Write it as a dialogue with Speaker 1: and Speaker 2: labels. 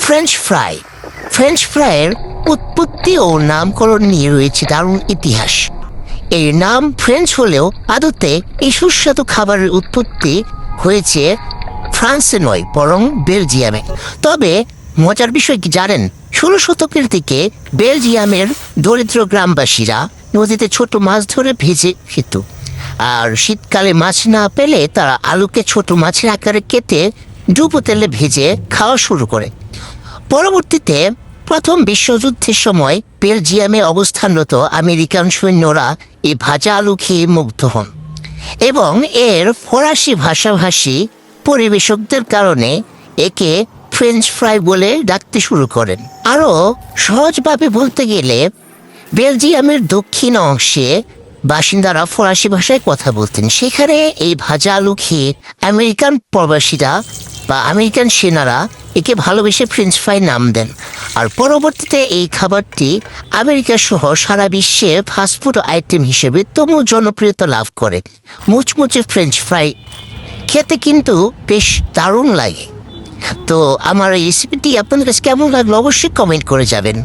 Speaker 1: French fry. French ফ্রাইয়ের উৎপত্তি ও নামকরণ নিয়ে রয়েছে দারুণ ইতিহাস। এর নাম ফ্রেঞ্চ হলেও আদতে এই সুস্বাদু খাবারের উৎপত্তি হয়েছে ফ্রান্সে নয়, বরং বেলজিয়ামে। তবে মজার বিষয় কি জানেন, 16 শতকের দিকে বেলজিয়ামের দরিদ্র গ্রামবাসীরা নদীতে ছোট মাছ ধরে ভেজে খেত। আর শীতকালে মাছ না পেলে তারা আলুকে ছোট মাছের আকারে কেটে ডুবো তেলে ভেজে খাওয়া শুরু করে। পরবর্তীতে প্রথম বিশ্বযুদ্ধের সময় বেলজিয়ামে অবস্থানরত আমেরিকান সৈন্যরা এই ভাজা আলু খেয়ে মুগ্ধ হন এবং এর ফরাসি ভাষাভাষী পরিবেশকদের কারণে একে ফ্রেঞ্চ ফ্রাই বলে ডাকতে শুরু করেন। আরও সহজভাবে বলতে গেলে বেলজিয়ামের দক্ষিণ অংশে বাসিন্দারা ফরাসি ভাষায় কথা বলতেন। সেখানে এই ভাজা আলু খেয়ে আমেরিকান প্রবাসীরা বা আমেরিকান সেনারা একে ভালোবেসে ফ্রেঞ্চ ফ্রাই নাম দেন। আর পরবর্তীতে এই খাবারটি আমেরিকা সহ সারা বিশ্বে ফাস্টফুড আইটেম হিসেবে তুমুল জনপ্রিয়তা লাভ করে। মুচমুচে ফ্রেঞ্চ ফ্রাই খেতে কিন্তু বেশ দারুণ লাগে। তো আমার এই রেসিপিটি আপনাদের কাছে কেমন লাগলো অবশ্যই কমেন্ট করে যাবেন।